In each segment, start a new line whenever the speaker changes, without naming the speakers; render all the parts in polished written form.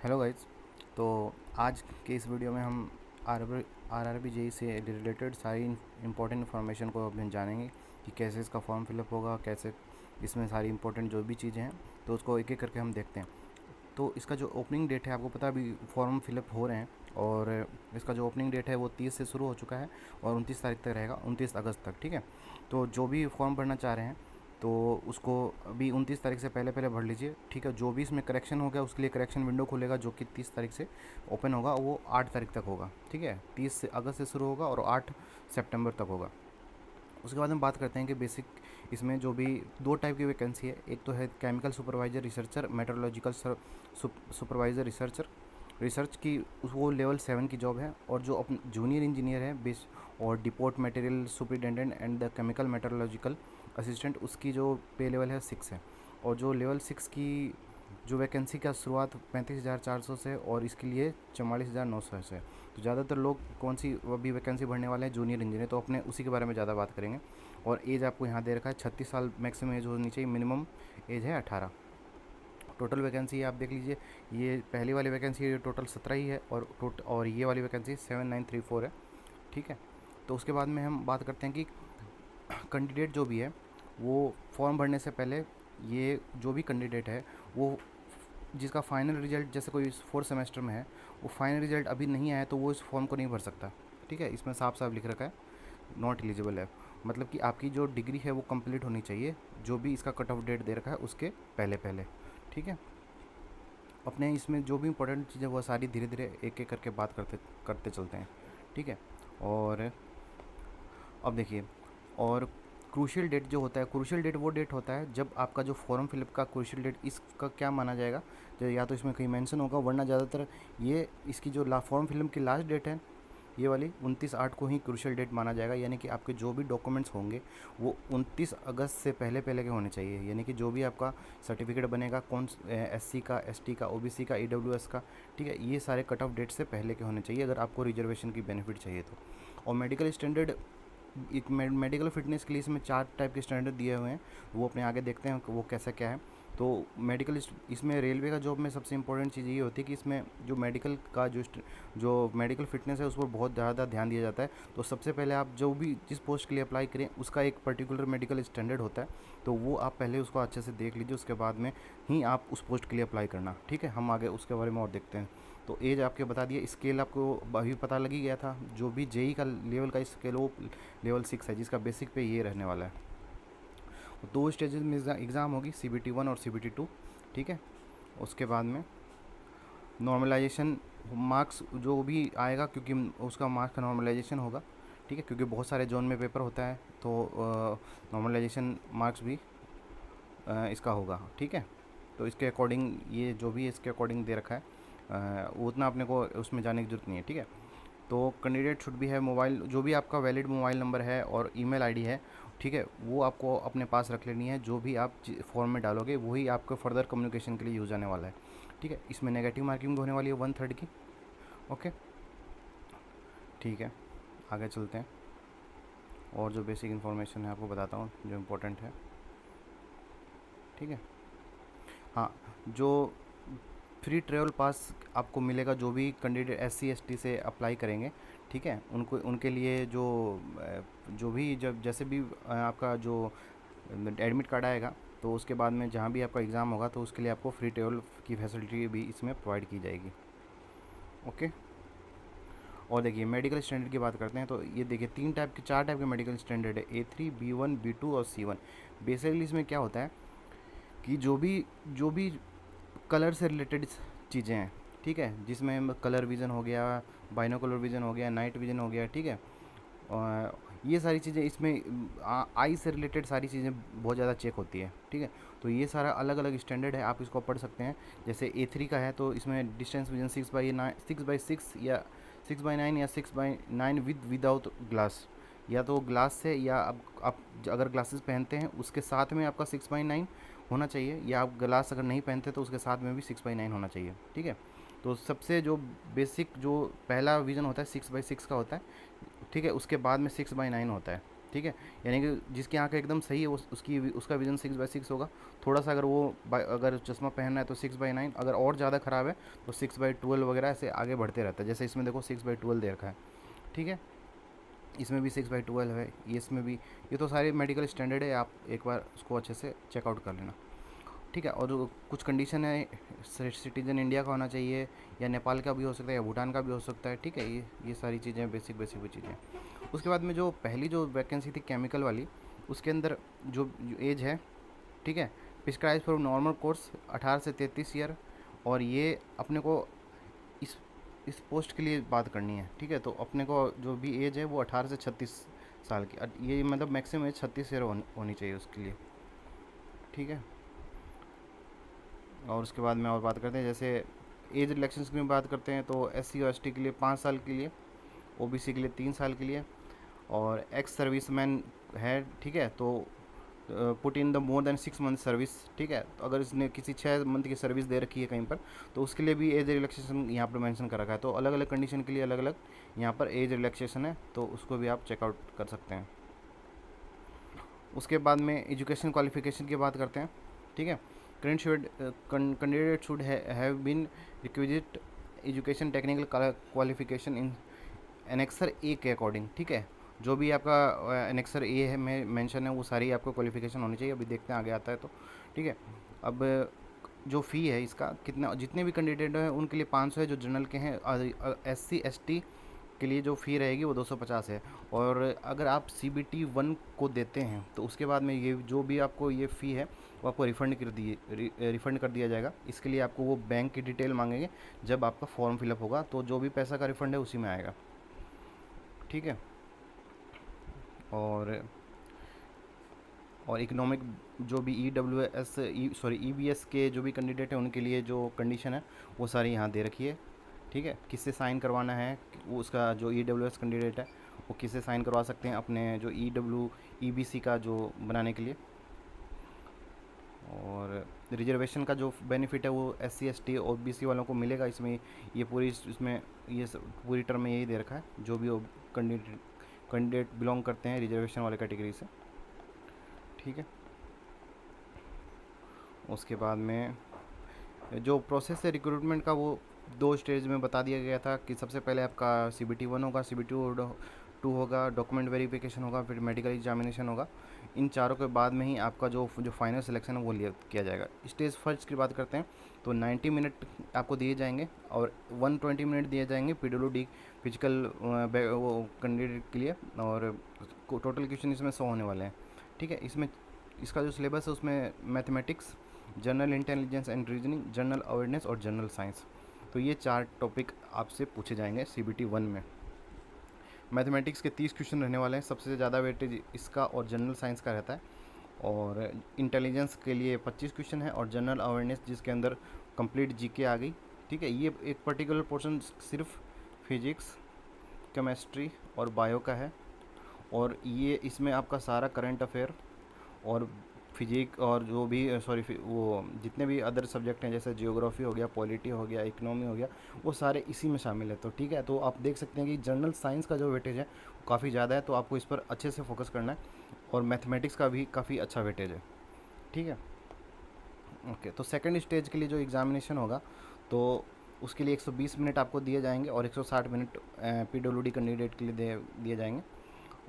Hello guys. तो आज के इस वीडियो में हम आर आर बी जेई से रिलेटेड सारी इंपॉर्टेंट इन्फॉर्मेशन को अब जानेंगे कि कैसे इसका फॉर्म फिलअप होगा, कैसे इसमें सारी इंपॉर्टेंट जो भी चीज़ें हैं तो उसको एक एक करके हम देखते हैं। तो इसका जो ओपनिंग डेट है, आपको पता है अभी फॉर्म फिलअप हो रहे हैं, और इसका जो ओपनिंग डेट है वो 30 से शुरू हो चुका है और 29 तारीख तक रहेगा, 29 अगस्त तक। ठीक है, तो जो भी फॉर्म भरना चाह रहे हैं तो उसको अभी 29 तारीख से पहले पहले भर लीजिए। ठीक है, जो भी इसमें करेक्शन हो गया उसके लिए करेक्शन विंडो खुलेगा, जो कि 30 तारीख से ओपन होगा, वो 8 तारीख तक होगा। ठीक है, 30 अगस्त से शुरू होगा और 8 सितंबर तक होगा। उसके बाद हम बात करते हैं कि बेसिक इसमें जो भी दो टाइप की वैकेंसी है, एक तो है chemical supervisor researcher, metrological supervisor researcher. Research की वो लेवल 7 की जॉब है, और जो अपन जूनियर इंजीनियर है बेस और depot material superintendent and the chemical metrological assistant, उसकी जो पे लेवल है 6 है। और जो लेवल 6 की जो वैकेंसी का शुरुआत 35,400 से और इसके लिए 44,900 से। तो ज़्यादातर लोग कौन सी अभी वैकेंसी भरने वाले हैं, जूनियर इंजीनियर, तो अपने उसी के बारे में ज़्यादा बात करेंगे। और एज आपको यहाँ दे रखा है 36 साल मैक्सिमम एज होनी चाहिए, मिनिमम एज है 18। टोटल वैकेंसी आप देख लीजिए, ये पहली वाली वैकेंसी टोटल 17 ही है, और ये वाली वैकेंसी 7934 है। ठीक है, तो उसके बाद में हम बात करते हैं कि कैंडिडेट जो भी है वो फॉर्म भरने से पहले, ये जो भी कैंडिडेट है वो जिसका फाइनल रिजल्ट जैसे कोई 4th सेमेस्टर में है, वो फाइनल रिजल्ट अभी नहीं आया तो वो इस फॉर्म को नहीं भर सकता। ठीक है, इसमें साफ साफ लिख रखा है नॉट एलिजिबल है। मतलब कि आपकी जो डिग्री है वो कंप्लीट होनी चाहिए, जो भी इसका कट ऑफ डेट दे रखा है उसके पहले पहले। ठीक है, अपने इसमें जो भी इंपॉर्टेंट चीज़ें वो सारी धीरे धीरे एक एक करके बात करते करते चलते हैं। ठीक है, और अब देखिए, और क्रूशियल डेट जो होता है, क्रूशियल डेट वो डेट होता है जब आपका जो फॉर्म फिलअप का क्रूशियल डेट, इसका क्या माना जाएगा, जो या तो इसमें कहीं मेंशन होगा, वरना ज़्यादातर ये इसकी जो फॉर्म फिलअप की लास्ट डेट है ये वाली 29/8 को ही क्रूशियल डेट माना जाएगा। यानी कि आपके जो भी डॉक्यूमेंट्स होंगे वो 29 अगस्त से पहले पहले के होने चाहिए। यानी कि जो भी आपका सर्टिफिकेट बनेगा, कौन एससी का, एसटी का, ओबीसी का, ईडब्ल्यूएस का, ठीक है, ये सारे कट ऑफ डेट से पहले के होने चाहिए अगर आपको रिजर्वेशन की बेनिफिट चाहिए तो। और मेडिकल स्टैंडर्ड, एक मेडिकल फिटनेस के लिए इसमें 4 टाइप के स्टैंडर्ड दिए हुए हैं, वो अपने आगे देखते हैं कि वो कैसा क्या है। तो मेडिकल इसमें रेलवे का जॉब में सबसे इंपॉर्टेंट चीज़ ये होती है कि इसमें जो मेडिकल का जो मेडिकल फिटनेस है उस पर बहुत ज़्यादा ध्यान दिया जाता है। तो सबसे पहले आप जो भी जिस पोस्ट के लिए अप्लाई करें उसका एक पर्टिकुलर मेडिकल स्टैंडर्ड होता है, तो वो आप पहले उसको अच्छे से देख लीजिए, उसके बाद में ही आप उस पोस्ट के लिए अप्लाई करना। ठीक है, हम आगे उसके बारे में और देखते हैं। तो एज आपके बता दिए, स्केल आपको अभी पता लग ही गया था, जो भी जेई का लेवल का स्केल वो लेवल 6 है, जिसका बेसिक पे ये रहने वाला है। दो स्टेजेस में एग्ज़ाम होगी, CBT 1 और CBT 2। ठीक है, उसके बाद में नॉर्मलाइजेशन मार्क्स जो भी आएगा, क्योंकि उसका मार्क्स का नॉर्मलाइजेशन होगा। ठीक है, क्योंकि बहुत सारे जोन में पेपर होता है, तो नॉर्मलाइजेशन मार्क्स भी इसका होगा। ठीक है, तो इसके अकॉर्डिंग ये जो भी इसके अकॉर्डिंग दे रखा है, वो उतना अपने को उसमें जाने की जरूरत नहीं है। ठीक है, तो कैंडिडेट शुड भी है मोबाइल, जो भी आपका वैलिड मोबाइल नंबर है और ईमेल आईडी है, ठीक है, वो आपको अपने पास रख लेनी है। जो भी आप फॉर्म में डालोगे वही आपको फर्दर कम्युनिकेशन के लिए यूज़ आने वाला है। ठीक है, इसमें नेगेटिव मार्किंग होने वाली है 1/3 की। ओके, ठीक है, आगे चलते हैं और जो बेसिक इन्फॉर्मेशन है आपको बताता हूँ जो इम्पोर्टेंट है। ठीक है, हाँ, जो फ्री ट्रेवल पास आपको मिलेगा, जो भी कैंडिडेट SC ST से अप्लाई करेंगे, ठीक है, उनको उनके लिए जो भी जब जैसे भी आपका जो एडमिट कार्ड आएगा, तो उसके बाद में जहाँ भी आपका एग्ज़ाम होगा तो उसके लिए आपको फ्री ट्रेवल की फैसिलिटी भी इसमें प्रोवाइड की जाएगी। ओके, और देखिए मेडिकल स्टैंडर्ड की बात करते हैं, तो ये देखिए 4 टाइप के मेडिकल स्टैंडर्ड है, A3, B1, B2 और C1। बेसिकली इसमें क्या होता है कि जो भी कलर से रिलेटेड चीज़ें हैं, ठीक है, जिसमें कलर विज़न हो गया, बाइनोकुलर विज़न हो गया, नाइट विज़न हो गया, ठीक है, और ये सारी चीज़ें इसमें आई से रिलेटेड सारी चीज़ें बहुत ज़्यादा चेक होती है। ठीक है, तो ये सारा अलग अलग स्टैंडर्ड है, आप इसको पढ़ सकते हैं। जैसे A3 का है तो इसमें डिस्टेंस विजन 6/6 या 6/9 या 6/9 विदाउट ग्लास, या तो ग्लास से, या आप अगर ग्लासेस पहनते हैं उसके साथ में आपका 6/9 होना चाहिए, या आप ग्लास अगर नहीं पहनते तो उसके साथ में भी 6/9 होना चाहिए। ठीक है, तो सबसे जो बेसिक जो पहला विज़न होता है 6/6 का होता है। ठीक है, उसके बाद में 6/9 होता है। ठीक है, यानी कि जिसकी आंख एकदम सही है उसका विजन 6/6 होगा। थोड़ा सा अगर वो अगर चश्मा पहनना है तो 6/9, अगर और ज़्यादा ख़राब है तो 6/12 वगैरह ऐसे आगे बढ़ते रहता है। जैसे इसमें देखो 6/12 दे रखा है, ठीक है, इसमें भी 6/12 है, ये इसमें भी। ये तो सारे मेडिकल स्टैंडर्ड है, आप एक बार उसको अच्छे से चेकआउट कर लेना, ठीक है। और जो कुछ कंडीशन है, सिटीजन इंडिया का होना चाहिए, या नेपाल का भी हो सकता है, या भूटान का भी हो सकता है, ठीक है। ये सारी चीज़ें बेसिक बेसिक भी चीज़ें। उसके बाद में जो पहली जो वैकेंसी थी केमिकल वाली, उसके अंदर जो एज है, ठीक है, प्रिस्क्राइब फॉर नॉर्मल कोर्स 18 से 33 ईयर। और ये अपने को इस इस पोस्ट के लिए बात करनी है, ठीक है। तो अपने को जो भी एज है वो 18 से 36 साल की, ये मतलब मैक्सिमम एज 36 ईयर होनी चाहिए उसके लिए, ठीक है। और उसके बाद में और बात करते हैं, जैसे एज रिलैक्सेशन की बात करते हैं तो SC और ST के लिए 5 साल के लिए, OBC के लिए 3 साल के लिए, और एक्स सर्विसमैन है, ठीक है, तो put in the more than 6 month service, ठीक है। तो अगर इसने किसी 6 मंथ की सर्विस दे रखी है कहीं पर, तो उसके लिए भी एज रिलैक्सेशन यहाँ पर मेंशन कर रखा है। तो अलग अलग कंडीशन के लिए अलग अलग यहाँ पर एज रिलैक्सेशन है, तो उसको भी आप चेकआउट कर सकते हैं। उसके बाद में एजुकेशन क्वालिफिकेशन की बात करते हैं, ठीक है। Candidate should have been requisite education technical qualification in annexure A के अकॉर्डिंग, ठीक है। जो भी आपका एनेक्सर ए है में मेंशन है वो सारी आपको क्वालिफिकेशन होनी चाहिए। अभी देखते हैं आगे आता है तो, ठीक है। अब जो फ़ी है इसका कितना, जितने भी कैंडिडेट हैं उनके लिए 500 है, जो जनरल के हैं। SC ST के लिए जो फ़ी रहेगी वो 250 है। और अगर आप CBT 1 को देते हैं तो उसके बाद में ये जो भी आपको ये फ़ी है वो आपको रिफ़ंड कर दिया जाएगा। इसके लिए आपको वो बैंक की डिटेल मांगेंगे जब आपका फॉर्म फिलअप होगा, तो जो भी पैसा का रिफ़ंड है उसी में आएगा, ठीक है। और इकोनॉमिक जो भी EBS के जो भी कैंडिडेट हैं उनके लिए जो कंडीशन है वो सारी यहाँ दे रखी है, ठीक है। किससे साइन करवाना है, वो उसका जो EWS कैंडिडेट है वो किससे साइन करवा सकते हैं अपने जो EBC का जो बनाने के लिए। और रिजर्वेशन का जो बेनिफिट है वो SC ST OBC वालों को मिलेगा इसमें। ये पूरी टर्म में यही दे रखा है, जो भी कैंडिडेट बिलोंग करते हैं रिजर्वेशन वाले कैटेगरी से, ठीक है। उसके बाद में जो प्रोसेस है रिक्रूटमेंट का वो 2 स्टेज में बता दिया गया था कि सबसे पहले आपका CBT 1 होगा, CBT 2 होगा, डॉक्यूमेंट वेरिफिकेशन होगा, फिर मेडिकल एग्जामिनेशन होगा। इन चारों के बाद में ही आपका जो फाइनल सिलेक्शन है वो किया जाएगा। स्टेज फर्स्ट की बात करते हैं तो 90 मिनट आपको दिए जाएंगे और 120 मिनट दिए जाएंगे PWD फिजिकल वो कैंडिडेट के लिए। और टोटल क्वेश्चन इसमें 100 होने वाले हैं, ठीक है। इसका जो सिलेबस है उसमें mathematics, general intelligence and reasoning, general awareness और जनरल साइंस, तो ये 4 टॉपिक आपसे पूछे जाएंगे CBT 1 में। मैथमेटिक्स के 30 क्वेश्चन रहने वाले हैं, सबसे ज़्यादा वेटेज इसका और जनरल साइंस का रहता है। और इंटेलिजेंस के लिए 25 क्वेश्चन है, और जनरल अवेयरनेस जिसके अंदर कंप्लीट GK आ गई, ठीक है। ये एक पर्टिकुलर पोर्शन सिर्फ फिजिक्स, केमिस्ट्री और बायो का है। और ये इसमें आपका सारा करंट अफेयर और फिजिक और जो भी वो जितने भी अदर सब्जेक्ट हैं जैसे जियोग्राफी हो गया, पॉलिटी हो गया, इकोनॉमी हो गया, वो सारे इसी में शामिल है। तो ठीक है, तो आप देख सकते हैं कि जनरल साइंस का जो वेटेज है वो काफ़ी ज़्यादा है, तो आपको इस पर अच्छे से फोकस करना है। और मैथमेटिक्स का भी काफ़ी अच्छा वेटेज है, ठीक है। ओके, तो सेकंड स्टेज के लिए जो एग्ज़ामिनेशन होगा तो उसके लिए 120 मिनट आपको दिए जाएंगे और 160 मिनट PWD कैंडिडेट के लिए दिए जाएंगे।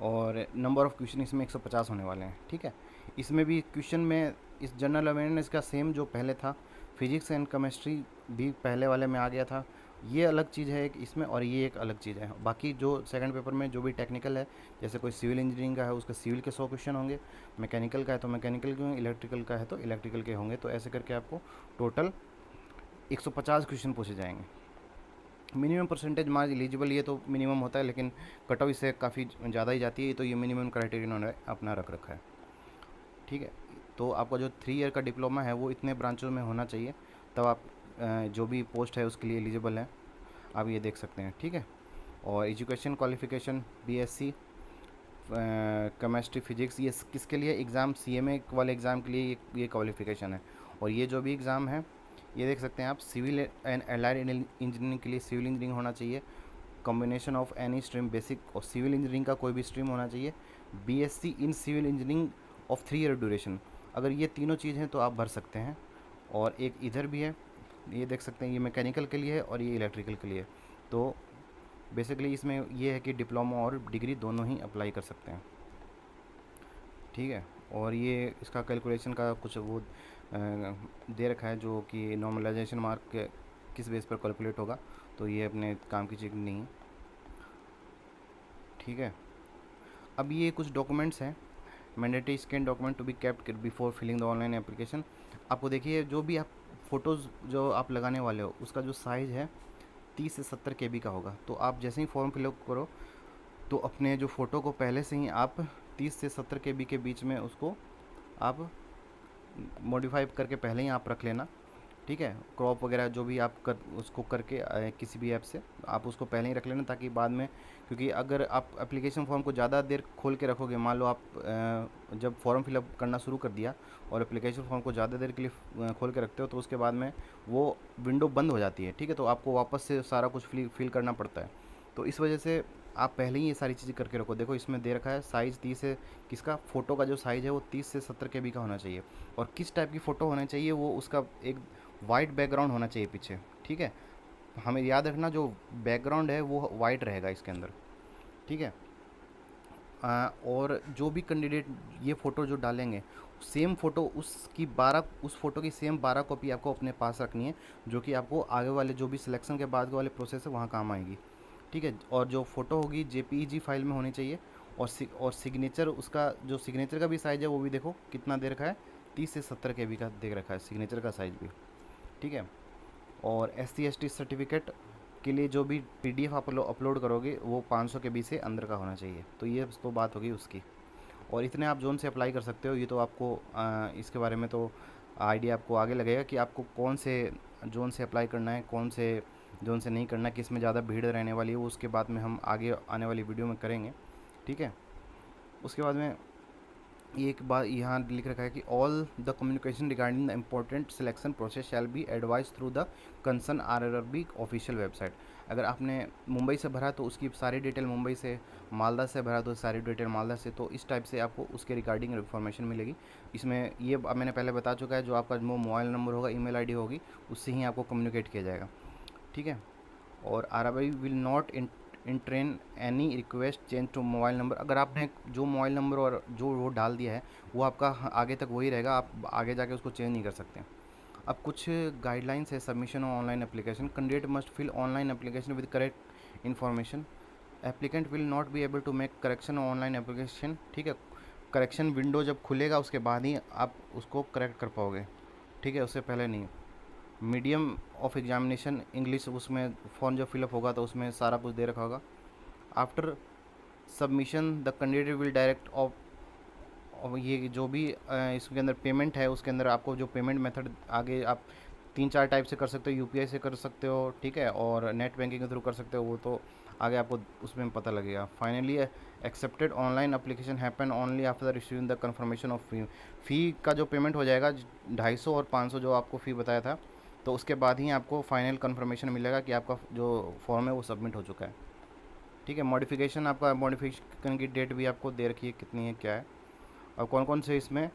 और नंबर ऑफ़ क्वेश्चन इसमें 150 होने वाले हैं, ठीक है। इसमें भी क्वेश्चन में इस जनरल अवेयरनेस का सेम जो पहले था, फिजिक्स एंड केमिस्ट्री भी पहले वाले में आ गया था, ये अलग चीज़ है एक इसमें, और ये एक अलग चीज़ है। बाकी जो सेकंड पेपर में जो भी टेक्निकल है, जैसे कोई सिविल इंजीनियरिंग का है उसका सिविल के 100 क्वेश्चन होंगे, मैकेनिकल का है तो मैकेनिकल के होंगे, इलेक्ट्रिकल का है तो इलेक्ट्रिकल के होंगे। तो ऐसे करके आपको टोटल 150 क्वेश्चन पूछे जाएंगे। मिनिमम परसेंटेज मार्क्स एलिजिबल ये तो मिनिमम होता है, लेकिन कट ऑफ इससे काफ़ी ज़्यादा ही जाती है, तो ये मिनिमम क्राइटेरिया उन्होंने अपना रख रखा है, ठीक है। तो आपका जो 3 ईयर का डिप्लोमा है वो इतने ब्रांचों में होना चाहिए, तब आप जो भी पोस्ट है उसके लिए एलिजिबल हैं, आप ये देख सकते हैं, ठीक है। और education qualification BSc chemistry physics, ये किसके लिए एग्ज़ाम CMA वाले एग्ज़ाम के लिए ये क्वालिफिकेशन है। और ये जो भी एग्ज़ाम है ये देख सकते हैं आप, सिविल एंड एलाइड इंजीनियरिंग के लिए सिविल इंजीनियरिंग होना चाहिए, combination of any stream, basic और सिविल इंजीनियरिंग का कोई भी स्ट्रीम होना चाहिए, BSc in civil engineering of 3 year duration. अगर ये तीनों चीज़ हैं तो आप भर सकते हैं। और एक इधर भी है, ये देख सकते हैं, ये मैकेनिकल के लिए है और ये इलेक्ट्रिकल के लिए है। तो बेसिकली इसमें ये है कि डिप्लोमा और डिग्री दोनों ही अप्लाई कर सकते हैं, ठीक है। और ये इसका कैलकुलेशन का कुछ वो दे रखा है, जो कि नॉर्मलाइजेशन मार्क किस बेस पर कैलकुलेट होगा, तो ये अपने काम की चीज़ नहीं है, ठीक है। अब ये कुछ डॉक्यूमेंट्स हैं, mandatory scan document to be kept before filling the online application. आपको देखिए, जो भी आप फ़ोटोज़ जो आप लगाने वाले हो उसका जो साइज़ है 30 से 70 KB का होगा। तो आप जैसे ही फॉर्म फिलअप करो तो अपने जो फ़ोटो को पहले से ही आप 30 से 70 KB के बीच में उसको आप मॉडिफाई करके पहले ही आप रख लेना, ठीक है। क्रॉप वगैरह जो भी आप कर उसको करके किसी भी ऐप से आप उसको पहले ही रख लेना, ताकि बाद में, क्योंकि अगर आप एप्लीकेशन फॉर्म को ज़्यादा देर खोल के रखोगे, मान लो आप जब फॉर्म फिलअप करना शुरू कर दिया और एप्लीकेशन फॉर्म को ज़्यादा देर के लिए खोल के रखते हो, तो उसके बाद में वो विंडो बंद हो जाती है, ठीक है। तो आपको वापस से सारा कुछ फिल करना पड़ता है। तो इस वजह से आप पहले ही ये सारी चीज़ें करके रखो। देखो इसमें दे रखा है साइज़ 30 से, किसका फ़ोटो का जो साइज़ है वो 30 से 70 KB का होना चाहिए। और किस टाइप की फ़ोटो होना चाहिए, वो उसका एक वाइट बैकग्राउंड होना चाहिए पीछे, ठीक है। हमें याद रखना, जो बैकग्राउंड है वो वाइट रहेगा इसके अंदर, ठीक है। और जो भी कैंडिडेट ये फ़ोटो जो डालेंगे, सेम फ़ोटो उसकी 12 उस फ़ोटो की सेम 12 कॉपी आपको अपने पास रखनी है, जो कि आपको आगे वाले जो भी सिलेक्शन के बाद वाले प्रोसेस है वहाँ काम आएगी, ठीक है। और जो फ़ोटो होगी JPEG फाइल में होनी चाहिए। और सिग्नेचर, उसका जो सिग्नेचर का भी साइज़ है वो भी देखो कितना दे रखा है, 30 से 70 KB का दे रखा है सिग्नेचर का साइज़ भी, ठीक है। और SC/ST सर्टिफिकेट के लिए जो भी PDF आप अपलोड करोगे वो 500 KB से अंदर का होना चाहिए। तो ये तो बात होगी उसकी। और इतने आप जोन से अप्लाई कर सकते हो। ये तो आपको इसके बारे में तो आइडिया आपको आगे लगेगा कि आपको कौन से जोन से अप्लाई करना है, कौन से जोन से नहीं करना, किस में ज़्यादा भीड़ रहने वाली है, वो उसके बाद में हम आगे आने वाली वीडियो में करेंगे, ठीक है। उसके बाद में ये एक बात यहाँ लिख रखा है कि all the communication regarding the important selection process shall be advise through the concern RRB official website. अगर आपने मुंबई से भरा तो उसकी सारी डिटेल मुंबई से, मालदा से भरा तो सारी डिटेल मालदा से, तो इस टाइप से आपको उसके रिगार्डिंग इन्फॉर्मेशन मिलेगी। इसमें ये मैंने पहले बता चुका है, जो आपका जो मोबाइल नंबर होगा, ईमेल आईडी होगी, उससे ही आपको कम्युनिकेट किया जाएगा, ठीक है। और RRB will not entertain any request change to mobile number. अगर आपने जो मोबाइल नंबर और जो वो डाल दिया है वो आपका आगे तक वही रहेगा, आप आगे जाके उसको चेंज नहीं कर सकते। अब कुछ गाइडलाइंस है submission of online application. Candidate must fill online application with correct information. Applicant will not be able to make correction online application, ठीक है। करेक्शन विंडो जब खुलेगा उसके बाद ही आप उसको करेक्ट कर पाओगे, ठीक है, उससे पहले नहीं। मीडियम ऑफ एग्जामिनेशन इंग्लिश, उसमें फॉर्म जब फिलअप होगा तो उसमें सारा कुछ दे रखा होगा। After submission the candidate will direct of, और ये जो भी इसके अंदर पेमेंट है, उसके अंदर आपको जो पेमेंट मेथड आगे आप 3-4 टाइप से कर सकते हो, UPI से कर सकते हो, ठीक है, और नेट बैंकिंग के थ्रू कर सकते हो, वो तो आगे आपको उसमें पता लगेगा। Finally accepted online application happen only after receiving the confirmation of fee का जो पेमेंट हो जाएगा 250 और 500 जो आपको फ़ी बताया था, तो उसके बाद ही आपको फाइनल कन्फर्मेशन मिलेगा कि आपका जो फॉर्म है वो सबमिट हो चुका है, ठीक है। मॉडिफिकेशन, आपका मॉडिफिकेशन की डेट भी आपको दे रखी है कितनी है, क्या है, और कौन कौन से इसमें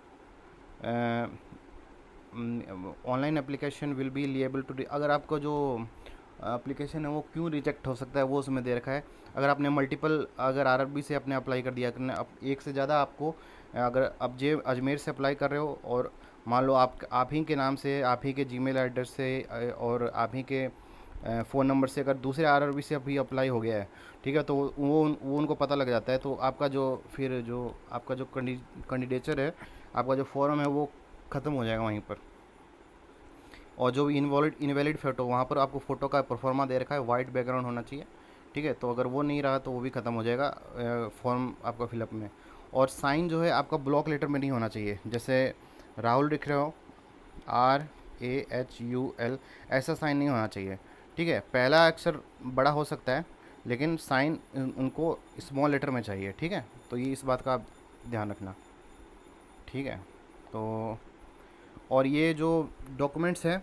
online application will be liable to. अगर आपका जो एप्लीकेशन है वो क्यों रिजेक्ट हो सकता है वो उसमें दे रखा है। अगर आपने मल्टीपल, अगर RRB से आपने अप्लाई कर दिया, अब एक से ज़्यादा आपको, अगर अब अजमेर से अप्लाई कर रहे हो और मान लो आप ही के नाम से, आप ही के जीमेल एड्रेस से और आप ही के फ़ोन नंबर से अगर दूसरे RRB से अभी अप्लाई हो गया है, ठीक है, तो वो उनको पता लग जाता है, तो आपका जो फिर जो आपका जो कैंडिडेचर है, आपका जो फॉर्म है वो ख़त्म हो जाएगा वहीं पर। और जो भी इनवैलिड फ़ोटो, वहाँ पर आपको फ़ोटो का परफॉर्मा दे रखा है, वाइट बैकग्राउंड होना चाहिए, ठीक है, तो अगर वो नहीं रहा तो वो भी ख़त्म हो जाएगा फॉर्म आपका फिलअप में। और साइन जो है आपका ब्लॉक लेटर में नहीं होना चाहिए, जैसे राहुल लिख रहे हो RAHUL, ऐसा साइन नहीं होना चाहिए, ठीक है। पहला अक्षर बड़ा हो सकता है लेकिन साइन उनको स्मॉल लेटर में चाहिए, ठीक है। तो ये इस बात का आप ध्यान रखना, ठीक है। तो और ये जो डॉक्यूमेंट्स हैं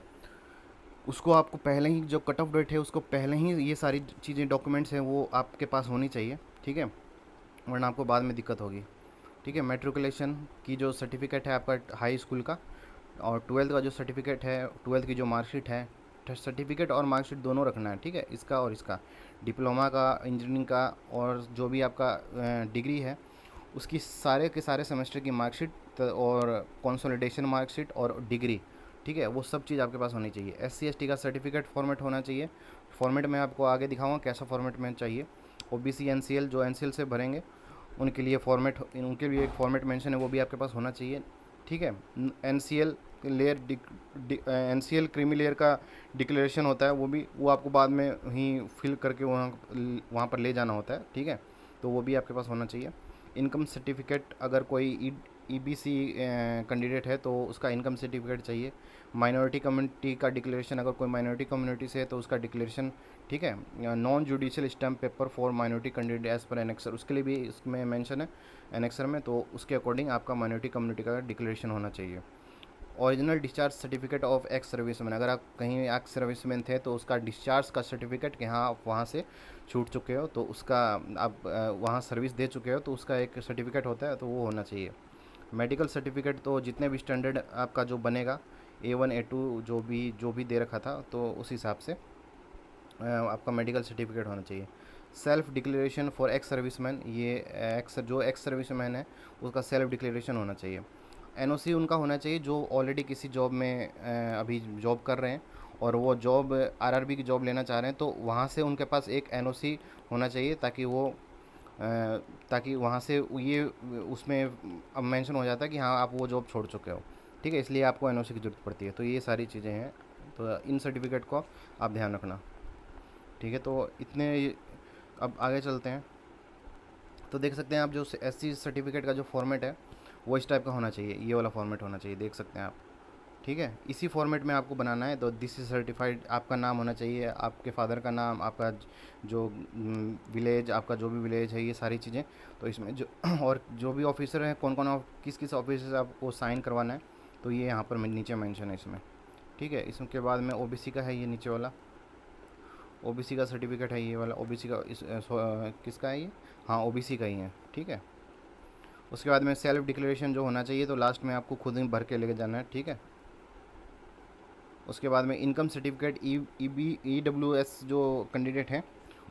उसको आपको पहले ही जो कट ऑफ डेट है उसको पहले ही ये सारी चीज़ें डॉक्यूमेंट्स हैं वो आपके पास होनी चाहिए, ठीक है, वरना आपको बाद में दिक्कत होगी। ठीक है, मैट्रिकुलेशन की जो सर्टिफिकेट है आपका हाई स्कूल का, और ट्वेल्थ का जो सर्टिफिकेट है, ट्वेल्थ की जो मार्कशीट है, सर्टिफिकेट और मार्कशीट दोनों रखना है, ठीक है, इसका और इसका, डिप्लोमा का, इंजीनियरिंग का, और जो भी आपका डिग्री है उसकी सारे के सारे सेमेस्टर की मार्कशीट और कंसोलिडेशन मार्कशीट और डिग्री, ठीक है, वो सब चीज़ आपके पास होनी चाहिए। SC ST का सर्टिफिकेट फॉर्मेट होना चाहिए। फॉर्मेट में आपको आगे दिखाऊंगा कैसा फॉर्मेट में चाहिए। OBC NCL जो NCL से भरेंगे उनके लिए एक फॉर्मेट मेंशन है, वो भी आपके पास होना चाहिए, ठीक है। NCL layer NCL creamy layer का डिक्लेरेशन होता है, वो आपको बाद में ही फिल करके वहाँ पर ले जाना होता है, ठीक है, तो वो भी आपके पास होना चाहिए। इनकम सर्टिफिकेट, अगर कोई EBC कैंडिडेट है तो उसका इनकम सर्टिफिकेट चाहिए। माइनॉरिटी कम्युनिटी का डिक्लेरेशन, अगर कोई माइनॉरिटी कम्युनिटी से है तो उसका डिक्लेरेशन, ठीक है। Non judicial stamp paper for minority candidate as per annexure, उसके लिए भी इसमें मेंशन है एनेक्सर में, तो उसके अकॉर्डिंग आपका माइनॉरिटी कम्युनिटी का डिक्लेरेशन होना चाहिए। Original discharge certificate of ex serviceman, अगर आप कहीं एक्स सर्विसमैन थे तो उसका डिस्चार्ज का सर्टिफिकेट कि हाँ आप वहाँ से छूट चुके हो, तो उसका आप वहाँ सर्विस दे चुके हो तो उसका एक सर्टिफिकेट होता है, तो वो होना चाहिए। मेडिकल सर्टिफिकेट तो जितने भी स्टैंडर्ड आपका जो बनेगा A1 A2 जो भी दे रखा था तो उस हिसाब से आपका मेडिकल सर्टिफिकेट होना चाहिए। Self declaration for ex serviceman, ये एक्स सर्विसमैन है उसका सेल्फ डिक्लेरेशन होना चाहिए। NOC उनका होना चाहिए जो ऑलरेडी किसी जॉब में अभी जॉब कर रहे हैं और वो जॉब RRB की जॉब लेना चाह रहे हैं, तो वहाँ से उनके पास एक NOC होना चाहिए ताकि वहाँ से ये उसमें अब मेंशन हो जाता है कि हाँ आप वो जॉब छोड़ चुके हो, ठीक है, इसलिए आपको NOC की ज़रूरत पड़ती है। तो ये सारी चीज़ें हैं, तो इन सर्टिफिकेट को आप ध्यान रखना, ठीक है। तो इतने, अब आगे चलते हैं। तो देख सकते हैं आप जो SC सर्टिफिकेट का जो फॉर्मेट है वो इस टाइप का होना चाहिए, ये वाला फॉर्मेट होना चाहिए, देख सकते हैं आप, ठीक है। इसी फॉर्मेट में आपको बनाना है। तो दिस इज सर्टिफाइड, आपका नाम होना चाहिए, आपके फादर का नाम, आपका जो विलेज, आपका जो भी विलेज है, ये सारी चीज़ें। तो इसमें जो और जो भी ऑफिसर हैं, कौन कौन किस किस ऑफिसर से आपको साइन करवाना है, तो ये यहाँ पर नीचे मेंशन है इसमें, ठीक है। इसके बाद में OBC का है ये नीचे वाला, OBC का सर्टिफिकेट है ये वाला, OBC का किसका है ये, हाँ OBC का ही है, ठीक है। उसके बाद में सेल्फ डिक्लेरेशन जो होना चाहिए, तो लास्ट में आपको खुद ही भर के लेके जाना है, ठीक है। उसके बाद में इनकम सर्टिफिकेट, EWS जो कैंडिडेट हैं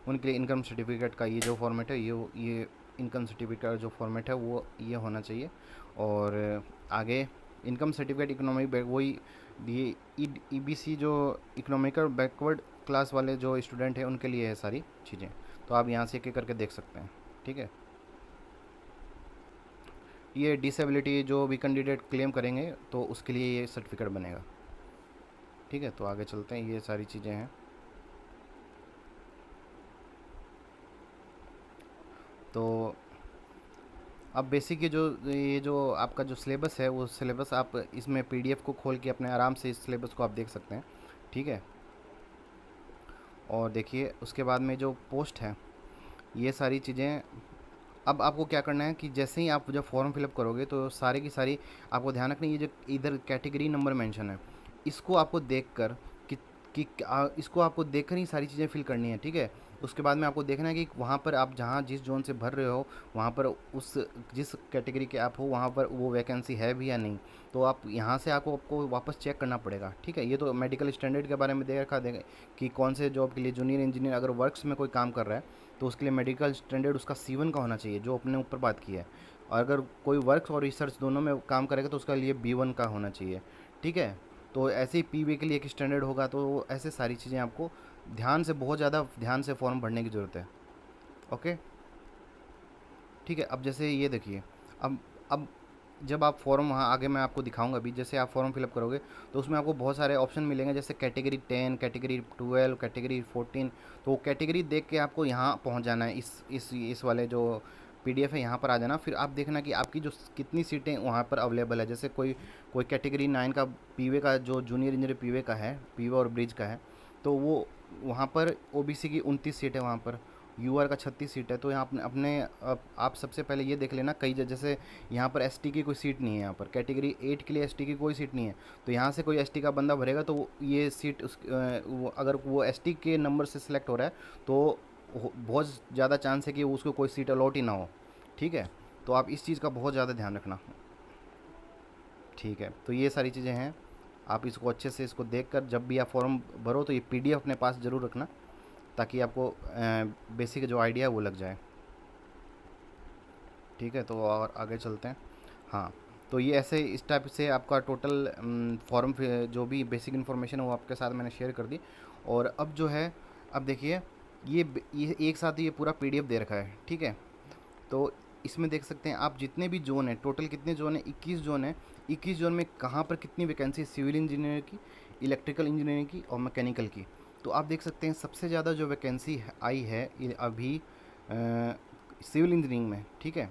उनके लिए इनकम सर्टिफिकेट का ये जो फॉर्मेट है, ये इनकम सर्टिफिकेट का जो फॉर्मेट है वो ये होना चाहिए। और आगे इनकम सर्टिफिकेट इकोनॉमिक वही ये EBC जो इकोनॉमिकल बैकवर्ड क्लास वाले जो स्टूडेंट हैं उनके लिए है सारी चीज़ें। तो आप यहाँ से एक एक करके देख सकते हैं, ठीक है। ये डिसेबिलिटी जो भी कैंडिडेट क्लेम करेंगे तो उसके लिए ये सर्टिफिकेट बनेगा, ठीक है। तो आगे चलते हैं, ये सारी चीज़ें हैं। तो अब बेसिक ये जो आपका जो सिलेबस है वो सिलेबस आप इसमें PDF को खोल के अपने आराम से इस सिलेबस को आप देख सकते हैं, ठीक है। और देखिए उसके बाद में जो पोस्ट है, ये सारी चीज़ें, अब आपको क्या करना है कि जैसे ही आप जब फॉर्म फिलअप करोगे तो सारी की सारी आपको ध्यान रखना, ये जो इधर कैटेगरी नंबर मेंशन है इसको आपको देखकर इसको आपको देखकर ही सारी चीज़ें फिल करनी है, ठीक है। उसके बाद में आपको देखना है कि वहाँ पर आप जहाँ जिस जोन से भर रहे हो वहाँ पर उस जिस कैटेगरी के आप हो वहाँ पर वो वैकेंसी है भी या नहीं, तो आप यहाँ से आपको वापस चेक करना पड़ेगा, ठीक है। ये तो मेडिकल स्टैंडर्ड के बारे में दे रखा देगा कि कौन से जॉब के लिए जूनियर इंजीनियर अगर वर्क्स में कोई काम कर रहा है तो उसके लिए मेडिकल स्टैंडर्ड उसका C1 का होना चाहिए, जो अपने ऊपर बात की है। और अगर कोई वर्क्स और रिसर्च दोनों में काम करेगा तो उसका लिए B1 का होना चाहिए, ठीक है। तो ऐसे ही PV के लिए एक स्टैंडर्ड होगा, तो ऐसे सारी चीज़ें आपको ध्यान से, बहुत ज़्यादा ध्यान से फॉर्म भरने की ज़रूरत है, ओके, ठीक है। अब जैसे ये देखिए, अब जब आप फॉर्म, वहाँ आगे मैं आपको दिखाऊंगा अभी, जैसे आप फॉर्म फिलअप करोगे तो उसमें आपको बहुत सारे ऑप्शन मिलेंगे, जैसे कैटेगरी 10, कैटेगरी 12, कैटेगरी 14। तो कैटेगरी देख के आपको यहाँ पहुँच जाना है, इस वाले जो PDF है यहाँ पर आ जाना। फिर आप देखना कि आपकी जो कितनी सीटें वहाँ पर अवेलेबल है। जैसे कोई कोई कैटेगरी 9 का PV का जो जूनियर इंजीनियर PV का है, PV और ब्रिज का है, तो वो वहाँ पर OBC की 29 सीटें वहाँ पर, यूआर का 36 सीट है। तो यहाँ अपने आप सबसे पहले ये देख लेना, कई जैसे यहाँ पर एसटी की कोई सीट नहीं है, यहाँ पर कैटेगरी 8 के लिए एसटी की कोई सीट नहीं है। तो यहाँ से कोई एसटी का बंदा भरेगा तो ये सीट अगर वो एसटी के नंबर से सिलेक्ट हो रहा है तो बहुत ज़्यादा चांस है कि उसको कोई सीट अलॉट ही ना हो। ठीक है, तो आप इस चीज़ का बहुत ज़्यादा ध्यान रखना। ठीक है, तो ये सारी चीज़ें हैं, आप इसको अच्छे से इसको देख कर जब भी आप फॉर्म भरो तो ये पीडीएफ अपने पास ज़रूर रखना, ताकि आपको बेसिक जो आइडिया है वो लग जाए। ठीक है, तो और आगे चलते हैं। हाँ, तो ये ऐसे इस टाइप से आपका टोटल फॉर्म जो भी बेसिक इन्फॉर्मेशन है वो आपके साथ मैंने शेयर कर दी। और अब जो है, अब देखिए ये एक साथ ही ये पूरा पीडीएफ दे रखा है। ठीक है, तो इसमें देख सकते हैं आप जितने भी जोन है, टोटल कितने जोन है, 21 जोन है। 21 जोन में कहाँ पर कितनी वैकेंसी है, सिविल इंजीनियर की, इलेक्ट्रिकल इंजीनियरिंग की और मैकेनिकल की। तो आप देख सकते हैं सबसे ज़्यादा जो वैकेंसी आई है अभी सिविल इंजीनियरिंग में। ठीक है,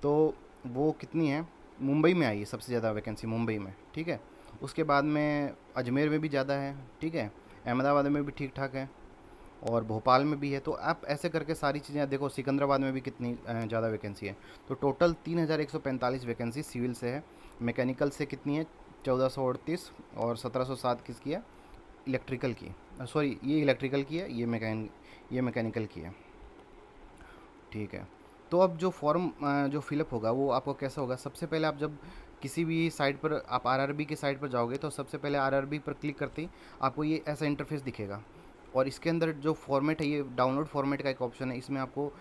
तो वो कितनी है, मुंबई में आई है सबसे ज़्यादा वैकेंसी, मुंबई में। ठीक है, उसके बाद में अजमेर में भी ज़्यादा है। ठीक है, अहमदाबाद में भी ठीक ठाक है और भोपाल में भी है। तो आप ऐसे करके सारी चीज़ें देखो, सिकंदराबाद में भी कितनी ज़्यादा वैकेंसी है। तो टोटल 3145 वैकेंसी सिविल से है। मैकेनिकल से कितनी है, 1438 और 1707 किसकी है, इलेक्ट्रिकल की। सॉरी, ये इलेक्ट्रिकल की है, ये मैकेनिकल की है। ठीक है, तो अब जो फॉर्म जो फिलअप होगा वो आपको कैसा होगा, सबसे पहले आप जब किसी भी साइट पर आप आरआरबी की साइट पर जाओगे तो सबसे पहले आरआरबी पर क्लिक करते ही आपको ये ऐसा इंटरफेस दिखेगा। और इसके अंदर जो फॉर्मेट है, ये डाउनलोड फॉर्मेट का एक ऑप्शन है। इसमें आपको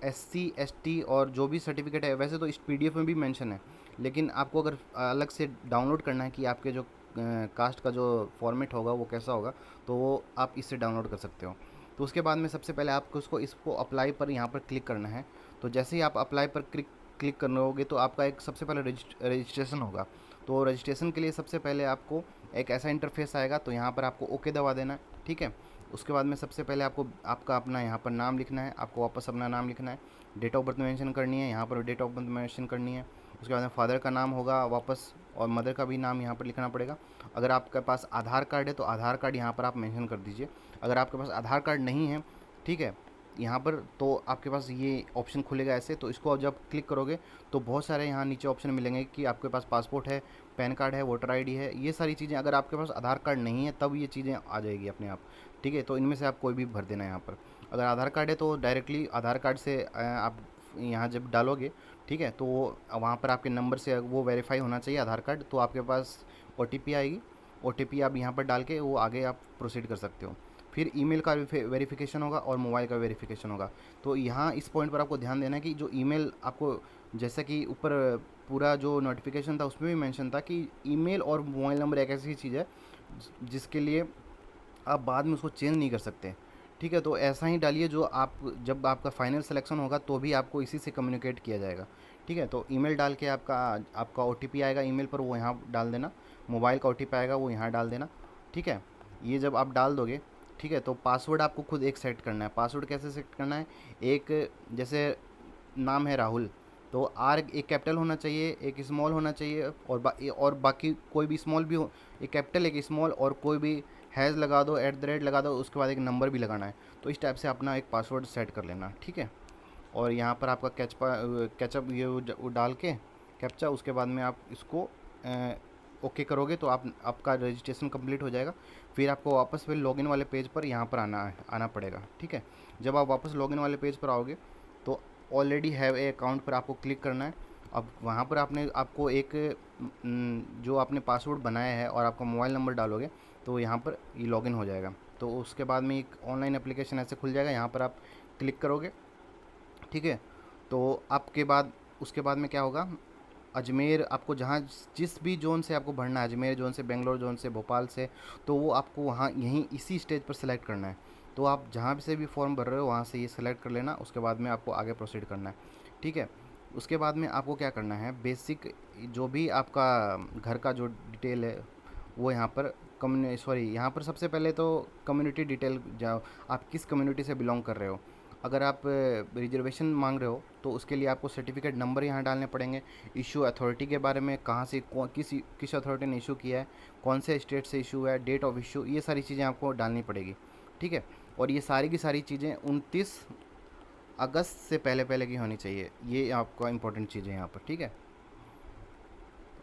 एससी एसटी और जो भी सर्टिफिकेट है, वैसे तो इस पीडीएफ में भी मेंशन है, लेकिन आपको अगर अलग से डाउनलोड करना है कि आपके जो कास्ट का जो फॉर्मेट होगा वो कैसा होगा, तो वो आप इससे डाउनलोड कर सकते हो। तो उसके बाद में सबसे पहले आपको इसको अप्लाई पर यहाँ पर क्लिक करना है। तो जैसे ही आप अप्लाई पर क्लिक करने तो आपका एक सबसे पहले रजिस्ट्रेशन होगा। तो रजिस्ट्रेशन के लिए सबसे पहले आपको एक ऐसा इंटरफेस आएगा, तो यहाँ पर आपको ओके दबा देना है। ठीक है, उसके बाद में सबसे पहले आपको आपका अपना यहाँ पर नाम लिखना है, आपको वापस अपना नाम लिखना है, डेट ऑफ बर्थ मेंशन करनी है, यहाँ पर डेट ऑफ बर्थ मेंशन करनी है। उसके बाद में फादर का नाम होगा वापस, और मदर का भी नाम यहाँ पर लिखना पड़ेगा। अगर आपके पास आधार कार्ड है तो आधार कार्ड यहाँ पर आप मेंशन कर दीजिए। अगर आपके पास आधार कार्ड नहीं है, ठीक है, यहाँ पर तो आपके पास ये ऑप्शन खुलेगा ऐसे। तो इसको जब क्लिक करोगे तो बहुत सारे यहाँ नीचे ऑप्शन मिलेंगे कि आपके पास पासपोर्ट है, पैन कार्ड है, वोटर आईडी है, ये सारी चीज़ें। अगर आपके पास आधार कार्ड नहीं है तब ये चीज़ें आ जाएगी अपने आप। ठीक है, तो इनमें से आप कोई भी भर देना यहाँ पर। अगर आधार कार्ड है तो डायरेक्टली आधार कार्ड से आप यहाँ जब डालोगे, ठीक है, तो वहाँ पर आपके नंबर से वो वेरीफाई होना चाहिए आधार कार्ड। तो आपके पास ओटीपी आएगी, ओटीपी आप यहाँ पर डाल के वो आगे आप प्रोसीड कर सकते हो। फिर ईमेल का वेरिफिकेशन होगा और मोबाइल का वेरिफिकेशन होगा। तो यहाँ इस पॉइंट पर आपको ध्यान देना है कि जो ईमेल आपको, जैसा कि ऊपर पूरा जो नोटिफिकेशन था उसमें भी मेंशन था कि ईमेल और मोबाइल नंबर एक ऐसी चीज़ है जिसके लिए आप बाद में उसको चेंज नहीं कर सकते। ठीक है, तो ऐसा ही डालिए जो आप, जब आपका फाइनल सिलेक्शन होगा तो भी आपको इसी से कम्युनिकेट किया जाएगा। ठीक है, तो ईमेल डाल के आपका ओटीपी आएगा ईमेल पर, वो यहाँ डाल देना। मोबाइल का ओटीपी आएगा, वो यहाँ डाल देना। ठीक है, ये जब आप डाल दोगे, ठीक है, तो पासवर्ड आपको खुद एक सेट करना है। पासवर्ड कैसे सेट करना है, एक जैसे नाम है राहुल, तो आर एक कैपिटल होना चाहिए, एक स्मॉल होना चाहिए, और बाकी कोई भी स्मॉल भी हो, एक कैपिटल एक स्मॉल, और कोई भी हैज़ लगा दो, @ लगा दो, उसके बाद एक नंबर भी लगाना है। तो इस टाइप से अपना एक पासवर्ड सेट कर लेना। ठीक है, और यहाँ पर आपका कैचअप ये वो डाल के कैप्चा, उसके बाद में आप इसको ओके करोगे तो आपका रजिस्ट्रेशन कंप्लीट हो जाएगा। फिर आपको वापस फिर लॉगिन वाले पेज पर यहाँ पर आना पड़ेगा। ठीक है, जब आप वापस लॉगिन वाले पेज पर आओगे तो ऑलरेडी हैव ए अकाउंट पर आपको क्लिक करना है। अब वहाँ पर आपको एक जो आपने पासवर्ड बनाया है और आपका मोबाइल नंबर डालोगे तो यहाँ पर ये लॉगिन हो जाएगा। तो उसके बाद में एक ऑनलाइन एप्लीकेशन ऐसे खुल जाएगा, यहाँ पर आप क्लिक करोगे। ठीक है, तो उसके बाद में क्या होगा, अजमेर आपको जहाँ जिस भी जोन से आपको भरना है, अजमेर जोन से, बेंगलोर जोन से, भोपाल से, तो वो आपको वहाँ यहीं इसी स्टेज पर सेलेक्ट करना है। तो आप जहाँ से भी फॉर्म भर रहे हो वहाँ से ये सेलेक्ट कर लेना, उसके बाद में आपको आगे प्रोसीड करना है। ठीक है, उसके बाद में आपको क्या करना है, बेसिक जो भी आपका घर का जो डिटेल है वो यहाँ पर यहाँ पर सबसे पहले तो कम्युनिटी डिटेल जाओ, आप किस कम्युनिटी से बिलोंग कर रहे हो। अगर आप रिजर्वेशन मांग रहे हो तो उसके लिए आपको सर्टिफिकेट नंबर यहाँ डालने पड़ेंगे। इशू अथॉरिटी के बारे में, कहाँ से किस अथॉरिटी ने इशू किया है, कौन से स्टेट से इशू है, डेट ऑफ इशू, ये सारी चीज़ें आपको डालनी पड़ेगी। ठीक है, और ये सारी की सारी चीज़ें 29 अगस्त से पहले पहले की होनी चाहिए। ये आपका इंपॉर्टेंट चीज़ है यहाँ पर, ठीक है।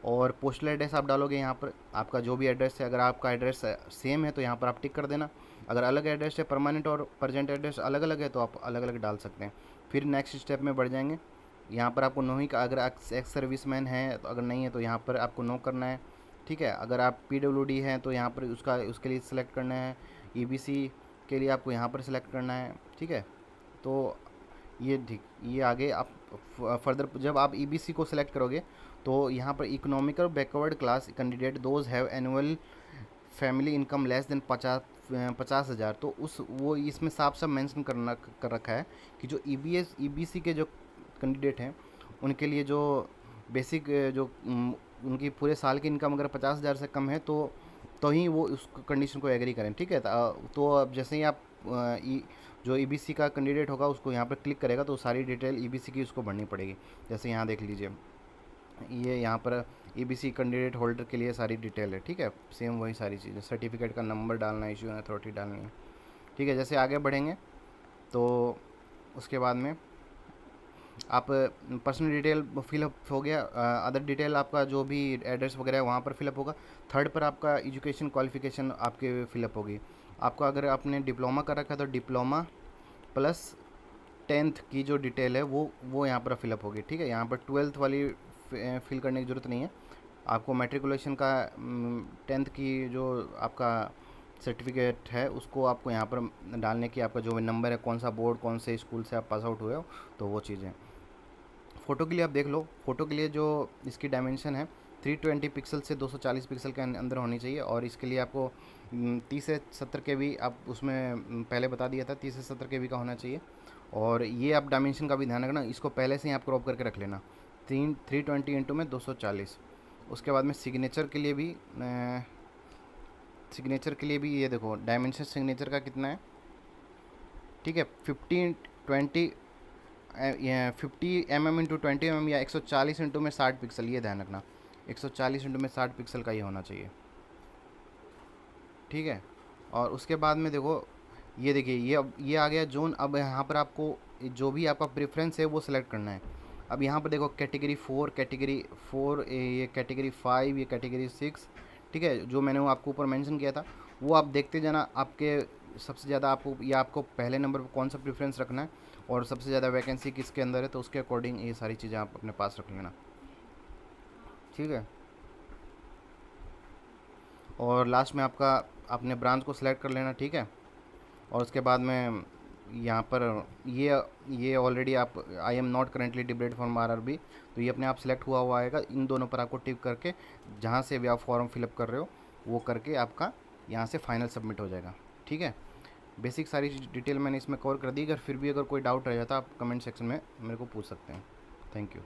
और पोस्टल एड्रेस आप डालोगे यहाँ पर, आपका जो भी एड्रेस है, अगर आपका एड्रेस सेम है तो यहाँ पर आप टिक कर देना। अगर अलग एड्रेस है, परमानेंट और प्रेजेंट एड्रेस अलग अलग है, तो आप अलग अलग डाल सकते हैं। फिर नेक्स्ट स्टेप में बढ़ जाएंगे। यहाँ पर आपको नो ही का, अगर एक्स सर्विस मैन है तो, अगर नहीं है तो यहाँ पर आपको नो करना है, ठीक है। अगर आप PWD हैं तो यहाँ पर उसके लिए सिलेक्ट करना है। EBC के लिए आपको यहाँ पर सिलेक्ट करना है, ठीक है। तो ये ठीक, ये आगे आप फर्दर जब आप EBC को सिलेक्ट करोगे तो यहाँ पर economical backward class candidate those have annual family income less than 50,000, तो उस वो इसमें साफ साफ मेंशन कर रखा है कि जो EBC के जो कैंडिडेट हैं उनके लिए जो बेसिक जो उनकी पूरे साल की इनकम अगर 50,000 से कम है तो ही वो उस कंडीशन को एग्री करें, ठीक है। तो अब जैसे ही आप जो EBC का कैंडिडेट होगा उसको यहाँ पर क्लिक करेगा तो सारी डिटेल EBC की उसको भरनी पड़ेगी। जैसे यहाँ देख लीजिए, ये यहाँ पर EBC कैंडिडेट होल्डर के लिए सारी डिटेल है, ठीक है। सेम वही सारी चीज़ें, सर्टिफिकेट का नंबर डालना है, इशू अथॉरिटी डालनी है, ठीक है। जैसे आगे बढ़ेंगे तो उसके बाद में आप पर्सनल डिटेल फिलअप हो गया। अदर डिटेल आपका जो भी एड्रेस वगैरह है वहाँ पर फिलअप होगा। थर्ड पर आपका एजुकेशन क्वालिफिकेशन आपके फिलअप होगी। आपका अगर आपने डिप्लोमा कर रखा है तो डिप्लोमा प्लस 10th की जो डिटेल है वो यहाँ पर फिलअप होगी, ठीक है। यहाँ पर 12th वाली फिल करने की ज़रूरत नहीं है। आपको मैट्रिकुलेशन का 10th की जो आपका सर्टिफिकेट है उसको आपको यहाँ पर डालने की, आपका जो नंबर है, कौन सा बोर्ड, कौन से स्कूल से आप पास आउट हुए हो, तो वो चीज़ें। फ़ोटो के लिए आप देख लो, फ़ोटो के लिए जो इसकी डायमेंशन है 320 पिक्सल से 240 पिक्सल के अंदर होनी चाहिए। और इसके लिए आपको 30 से 70 KB आप उसमें पहले बता दिया था, 30 से 70 KB का होना चाहिए। और ये आप डायमेंशन का भी ध्यान रखना, इसको पहले से ही आप क्रॉप करके रख लेना, 320 इंटू में 240। उसके बाद में सिग्नेचर के लिए भी ये देखो डायमेंशन सिग्नेचर का कितना है, ठीक है। 50 mm इंटू 20 mm या 140 इंटू में 60 पिक्सल, ये ध्यान रखना 140 इंटू में 60 पिक्सल का ये होना चाहिए, ठीक है। और उसके बाद में देखो, ये देखिए ये आ गया जोन। अब यहाँ पर आपको जो भी आपका प्रेफरेंस है वो सिलेक्ट करना है। अब यहाँ पर देखो कैटेगरी 4, ये कैटेगरी 5, ये कैटेगरी 6, ठीक है। जो मैंने वो आपको ऊपर मेंशन किया था वो आप देखते जाना। आपके सबसे ज़्यादा आपको पहले नंबर पर कौन सा प्रेफरेंस रखना है और सबसे ज़्यादा वैकेंसी किसके अंदर है, तो उसके अकॉर्डिंग ये सारी चीज़ें आप अपने पास रख लेना, ठीक है। और लास्ट में आपका अपने ब्रांच को सिलेक्ट कर लेना, ठीक है। और उसके बाद में यहाँ पर ये ऑलरेडी आप I am not currently debate form RRB, तो ये अपने आप सिलेक्ट हुआ आएगा। इन दोनों पर आपको टिक करके जहाँ से भी आप फॉर्म फिलअप कर रहे हो वो करके आपका यहाँ से फाइनल सबमिट हो जाएगा, ठीक है। बेसिक सारी डिटेल मैंने इसमें कवर कर दी। अगर फिर भी कोई डाउट रह जाता आप कमेंट सेक्शन में मेरे को पूछ सकते हैं। Thank you.